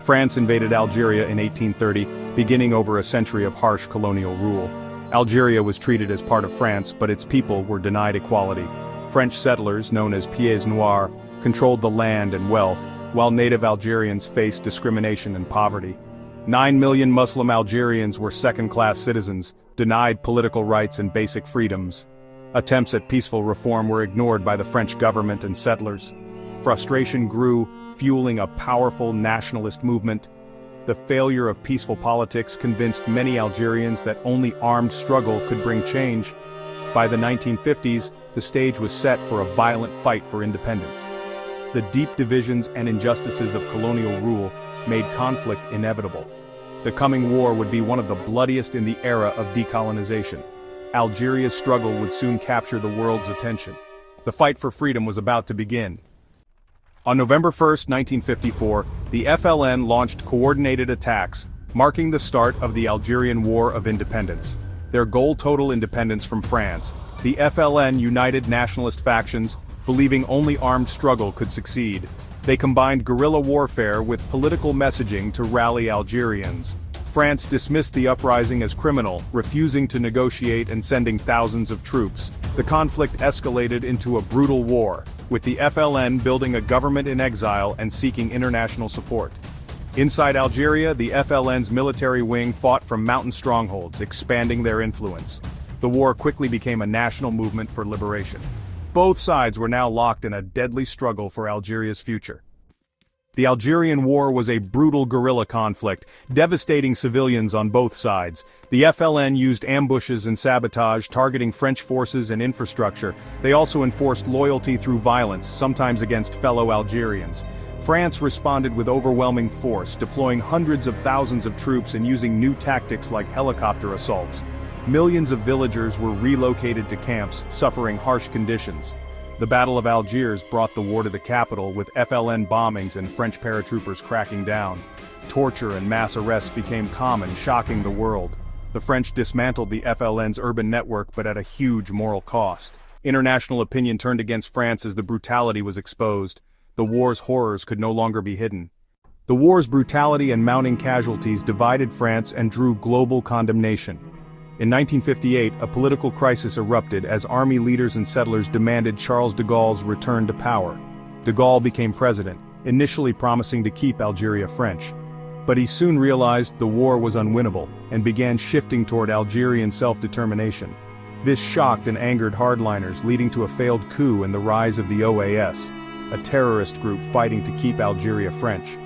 France invaded Algeria in 1830, beginning over a century of harsh colonial rule. Algeria was treated as part of France, but its people were denied equality. French settlers, known as pieds noirs, controlled the land and wealth, while native Algerians faced discrimination and poverty. 9 million Muslim Algerians were second-class citizens, denied political rights and basic freedoms. Attempts at peaceful reform were ignored by the French government and settlers. Frustration grew, fueling a powerful nationalist movement. The failure of peaceful politics convinced many Algerians that only armed struggle could bring change. By the 1950s, the stage was set for a violent fight for independence. The deep divisions and injustices of colonial rule made conflict inevitable. The coming war would be one of the bloodiest in the era of decolonization. Algeria's struggle would soon capture the world's attention. The fight for freedom was about to begin. On November 1, 1954, the FLN launched coordinated attacks, marking the start of the Algerian War of Independence. Their goal: total independence from France. The FLN united nationalist factions, believing only armed struggle could succeed. They combined guerrilla warfare with political messaging to rally Algerians. France dismissed the uprising as criminal, refusing to negotiate and sending thousands of troops. The conflict escalated into a brutal war, with the FLN building a government in exile and seeking international support. Inside Algeria, the FLN's military wing fought from mountain strongholds, expanding their influence. The war quickly became a national movement for liberation. Both sides were now locked in a deadly struggle for Algeria's future. The Algerian War was a brutal guerrilla conflict, devastating civilians on both sides. The FLN used ambushes and sabotage, targeting French forces and infrastructure. They also enforced loyalty through violence, sometimes against fellow Algerians. France responded with overwhelming force, deploying hundreds of thousands of troops and using new tactics like helicopter assaults. Millions of villagers were relocated to camps, suffering harsh conditions. The Battle of Algiers brought the war to the capital, with FLN bombings and French paratroopers cracking down. Torture and mass arrests became common, shocking the world. The French dismantled the FLN's urban network, but at a huge moral cost. International opinion turned against France as the brutality was exposed. The war's horrors could no longer be hidden. The war's brutality and mounting casualties divided France and drew global condemnation. In 1958, a political crisis erupted as army leaders and settlers demanded Charles de Gaulle's return to power. De Gaulle became president, initially promising to keep Algeria French. But he soon realized the war was unwinnable, and began shifting toward Algerian self-determination. This shocked and angered hardliners, leading to a failed coup and the rise of the OAS, a terrorist group fighting to keep Algeria French.